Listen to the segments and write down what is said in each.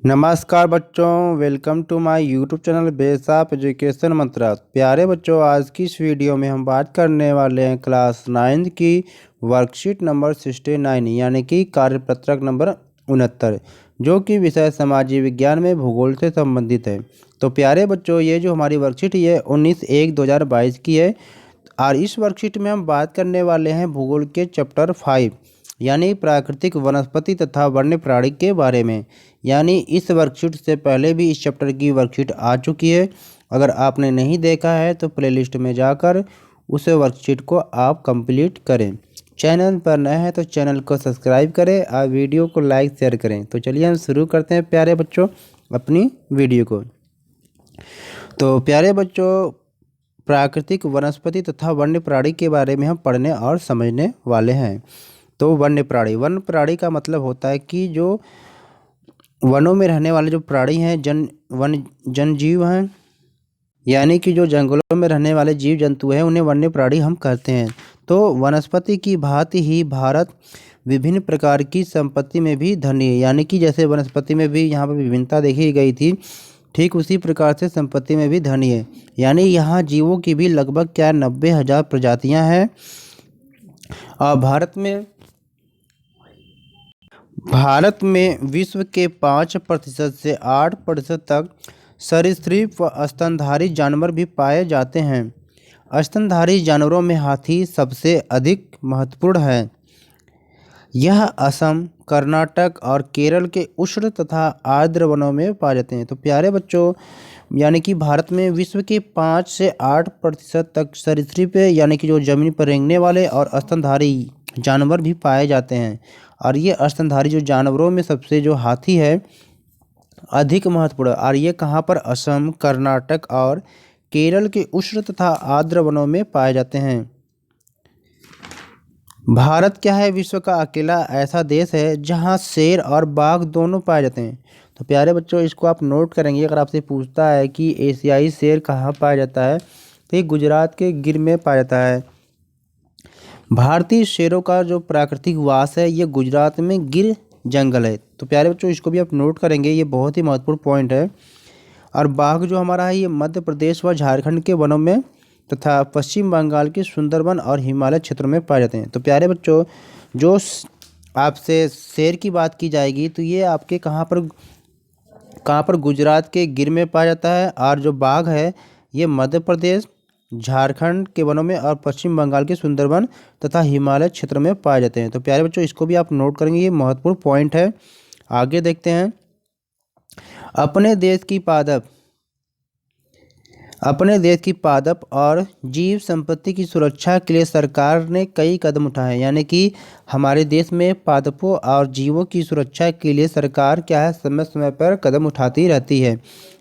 नमस्कार बच्चों, welcome to my YouTube channel base of education mantra. प्यारे बच्चों, आज की इस वीडियो में हम बात करने वाले हैं क्लास 9 की वर्कशीट नंबर 69 यानी कि कार्यपत्रक नंबर 69, जो कि विषय सामाजिक विज्ञान में भूगोल से संबंधित है। तो प्यारे बच्चों, ये जो हमारी वर्कशीट ये 19/1/2022 की है और इस वर्कशीट में हम बात करने वाले हैं भूगोल के चैप्टर 5 यानी प्राकृतिक वनस्पति तथा वन्य प्राणी के बारे में। यानी इस वर्कशीट से पहले भी इस चैप्टर की वर्कशीट आ चुकी है। अगर आपने नहीं देखा है तो प्लेलिस्ट में जाकर उस वर्कशीट को आप कंप्लीट करें। चैनल पर नए हैं तो चैनल को सब्सक्राइब करें और वीडियो को लाइक शेयर करें। तो चलिए हम शुरू करते हैं प्यारे बच्चों अपनी वीडियो को। तो प्यारे बच्चों, प्राकृतिक वनस्पति तथा वन्य प्राणी के बारे में हम पढ़ने और समझने वाले हैं। तो वन्य प्राणी का मतलब होता है कि जो वनों में रहने वाले जो प्राणी हैं, जनजीव हैं, यानी कि जो जंगलों में रहने वाले जीव जंतु हैं उन्हें वन्य प्राणी हम कहते हैं। तो वनस्पति की भांति ही भारत विभिन्न प्रकार की संपत्ति में भी धनी है। यानी कि जैसे वनस्पति में भी यहाँ पर विभिन्नता देखी गई थी, ठीक उसी प्रकार से संपत्ति में भी धनी है। यानी यहाँ जीवों की भी लगभग 90,000 प्रजातियाँ हैं। और भारत में विश्व के 5% से 8% तक सरीसृप व स्तनधारी जानवर भी पाए जाते हैं। स्तनधारी जानवरों में हाथी सबसे अधिक महत्वपूर्ण है। यह असम, कर्नाटक और केरल के उष्ण तथा आर्द्र वनों में पाए जाते हैं। तो प्यारे बच्चों, यानी कि भारत में विश्व के 5 से 8% तक सरीसृप यानी कि जो जमीन पर रेंगने वाले और स्तनधारी जानवर भी पाए जाते हैं। और ये स्तनधारी जो जानवरों में सबसे जो हाथी है अधिक महत्वपूर्ण, और ये कहाँ पर असम, कर्नाटक और केरल के उष्ण तथा आर्द्र वनों में पाए जाते हैं। भारत क्या है, विश्व का अकेला ऐसा देश है जहाँ शेर और बाघ दोनों पाए जाते हैं। तो प्यारे बच्चों, इसको आप नोट करेंगे। अगर आपसे पूछता है कि एशियाई शेर कहाँ पाया जाता है, तो ये गुजरात के गिर में पाया जाता है। भारतीय शेरों का जो प्राकृतिक वास है ये गुजरात में गिर जंगल है। तो प्यारे बच्चों, इसको भी आप नोट करेंगे, ये बहुत ही महत्वपूर्ण पॉइंट है। और बाघ जो हमारा है ये मध्य प्रदेश व झारखंड के वनों में तथा पश्चिम बंगाल के सुंदरवन और हिमालय क्षेत्रों में पाए जाते हैं। तो प्यारे बच्चों, जो आपसे शेर की बात की जाएगी तो ये आपके कहाँ पर गुजरात के गिर में पाया जाता है। और जो बाघ है ये मध्य प्रदेश, झारखंड के वनों में और पश्चिम बंगाल के सुंदरवन तथा हिमालय क्षेत्र में पाए जाते हैं। तो प्यारे बच्चों, इसको भी आप नोट करेंगे, ये महत्वपूर्ण पॉइंट है। आगे देखते हैं। अपने देश की पादप और जीव संपत्ति की सुरक्षा के लिए सरकार ने कई कदम उठाए। यानी कि हमारे देश में पादपों और जीवों की सुरक्षा के लिए सरकार क्या है, समय समय पर कदम उठाती रहती है।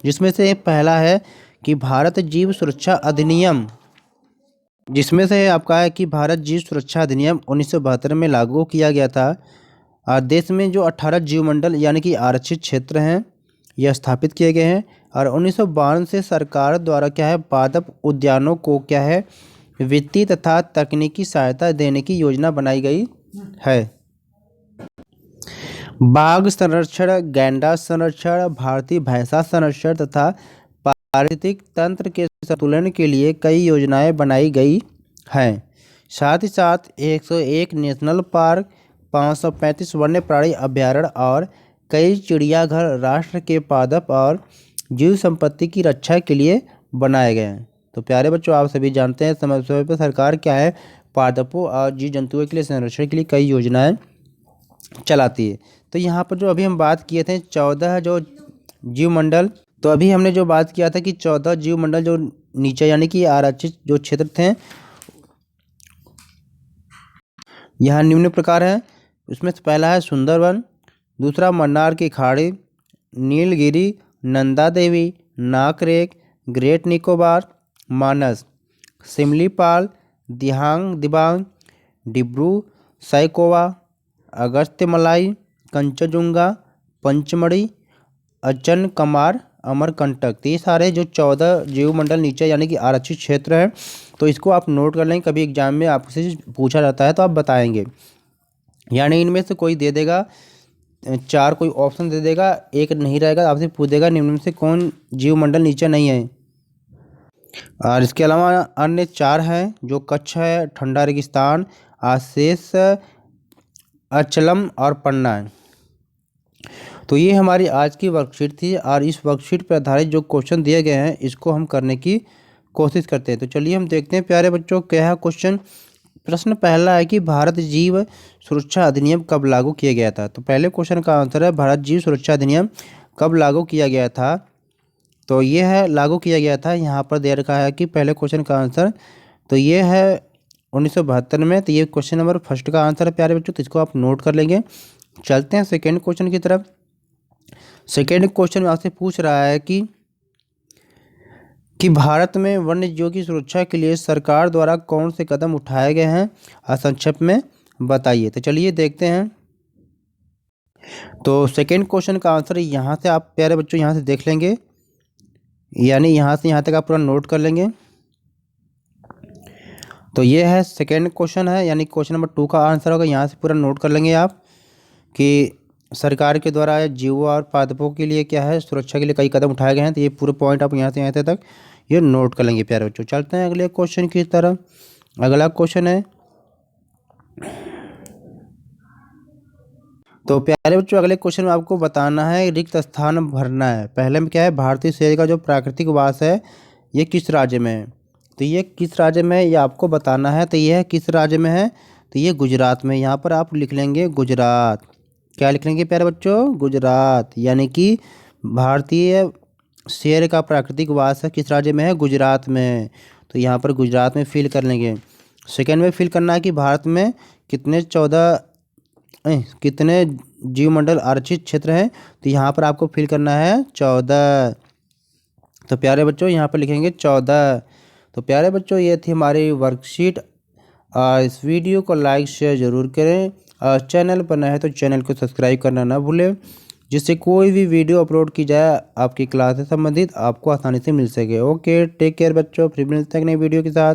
जिसमें से पहला है कि भारत जीव सुरक्षा अधिनियम, जिसमें से आपका है कि भारत जीव सुरक्षा अधिनियम 1972 में लागू किया गया था। और देश में जो 18 जीवमंडल यानी कि आरक्षित क्षेत्र हैं यह स्थापित किए गए हैं। और 1952 से सरकार द्वारा क्या है, पादप उद्यानों को क्या है, वित्तीय तथा तकनीकी सहायता देने की योजना बनाई गई है। बाघ संरक्षण, गैंडा संरक्षण, भारतीय भैंसा संरक्षण तथा पारिस्थितिक तंत्र के संतुलन के लिए कई योजनाएं बनाई गई हैं। साथ ही साथ 101 नेशनल पार्क, 535 वन्य प्राणी अभ्यारण्य और कई चिड़ियाघर राष्ट्र के पादप और जीव संपत्ति की रक्षा के लिए बनाए गए हैं। तो प्यारे बच्चों, आप सभी जानते हैं समय समय पर सरकार क्या है, पादपों और जीव जंतुओं के लिए संरक्षण के लिए कई योजनाएं चलाती है। तो यहाँ पर जो अभी हम बात किए थे 14 जो जीवमंडल, तो अभी हमने जो बात किया था कि 14 जीवमंडल जो नीचे यानी कि आरक्षित जो क्षेत्र थे यहाँ निम्न प्रकार है। उसमें से पहला है सुंदरवन, दूसरा मन्नार की खाड़ी, नीलगिरी, नंदा देवी, नाकरेक, ग्रेट निकोबार, मानस, सिमलीपाल, दिबांग, डिब्रू सैकोवा, अगस्त्यमलाई, कंचनजुंगा, पंचमढ़ी, अचनकमार, अमरकंटक। तो ये सारे जो 14 जीवमंडल नीचे यानी कि आरक्षित क्षेत्र है। तो इसको आप नोट कर लें, कभी एग्जाम में आपसे पूछा जाता है तो आप बताएंगे। यानी इनमें से कोई दे देगा चार कोई ऑप्शन दे देगा, एक नहीं रहेगा, आपसे पूछ देगा निम्न में से कौन जीवमंडल नीचे नहीं है। और इसके अलावा अन्य चार हैं जो कच्छ है, ठंडा रेगिस्तान, आशेष, अचलम और पन्ना है। तो ये हमारी आज की वर्कशीट थी और इस वर्कशीट पर आधारित जो क्वेश्चन दिए गए हैं इसको हम करने की कोशिश करते हैं। तो चलिए हम देखते हैं प्यारे बच्चों क्या है क्वेश्चन। प्रश्न पहला है कि भारत जीव सुरक्षा अधिनियम कब लागू किया गया था। तो पहले क्वेश्चन का आंसर है भारत जीव सुरक्षा अधिनियम कब लागू किया गया था। तो ये है लागू किया गया था, यहाँ पर दे रखा है कि पहले क्वेश्चन का आंसर तो ये है 1972 में। तो ये क्वेश्चन नंबर फर्स्ट का आंसर है प्यारे बच्चों, तो इसको आप नोट कर लेंगे। चलते हैं सेकेंड क्वेश्चन की तरफ। सेकेंड क्वेश्चन में आपसे पूछ रहा है कि भारत में वन्य जीवों की सुरक्षा के लिए सरकार द्वारा कौन से कदम उठाए गए हैं, संक्षेप में बताइए। तो चलिए देखते हैं। तो सेकेंड क्वेश्चन का आंसर यहाँ से आप प्यारे बच्चों यहाँ से देख लेंगे, यानी यहाँ से यहाँ तक आप पूरा नोट कर लेंगे। तो ये है सेकेंड क्वेश्चन है, यानी क्वेश्चन नंबर 2 का आंसर होगा। यहाँ से पूरा नोट कर लेंगे आप कि सरकार के द्वारा जीवों और पादपों के लिए क्या है सुरक्षा के लिए कई कदम उठाए गए हैं। तो ये पूरे पॉइंट आप यहाँ से यहाँ तक ये नोट कर लेंगे प्यारे बच्चों। चलते हैं अगले क्वेश्चन की तरफ। अगला क्वेश्चन है, तो प्यारे बच्चों अगले क्वेश्चन में आपको बताना है रिक्त स्थान भरना है। पहले में क्या है, भारतीय शेर का जो प्राकृतिक वास है ये किस राज्य में है। तो ये किस राज्य में है ये आपको बताना है। तो ये है किस राज्य में है, तो ये गुजरात में। यहाँ पर आप लिख लेंगे गुजरात। क्या लिख लेंगे प्यारे बच्चों, गुजरात। यानी कि भारतीय शेर का प्राकृतिक वास है किस राज्य में है, गुजरात में। तो यहाँ पर गुजरात में फिल कर लेंगे। सेकेंड में फिल करना है कि भारत में कितने जीवमंडल आरक्षित क्षेत्र हैं। तो यहाँ पर आपको फिल करना है 14। तो प्यारे बच्चों यहाँ पर लिखेंगे 14। तो प्यारे बच्चों ये थी हमारी वर्कशीट। इस वीडियो को लाइक शेयर ज़रूर करें और चैनल पर नए हैं तो चैनल को सब्सक्राइब करना ना भूलें, जिससे कोई भी वीडियो अपलोड की जाए आपकी क्लास से संबंधित आपको आसानी से मिल सके। ओके, टेक केयर बच्चों, फिर मिलते हैं नई वीडियो के साथ।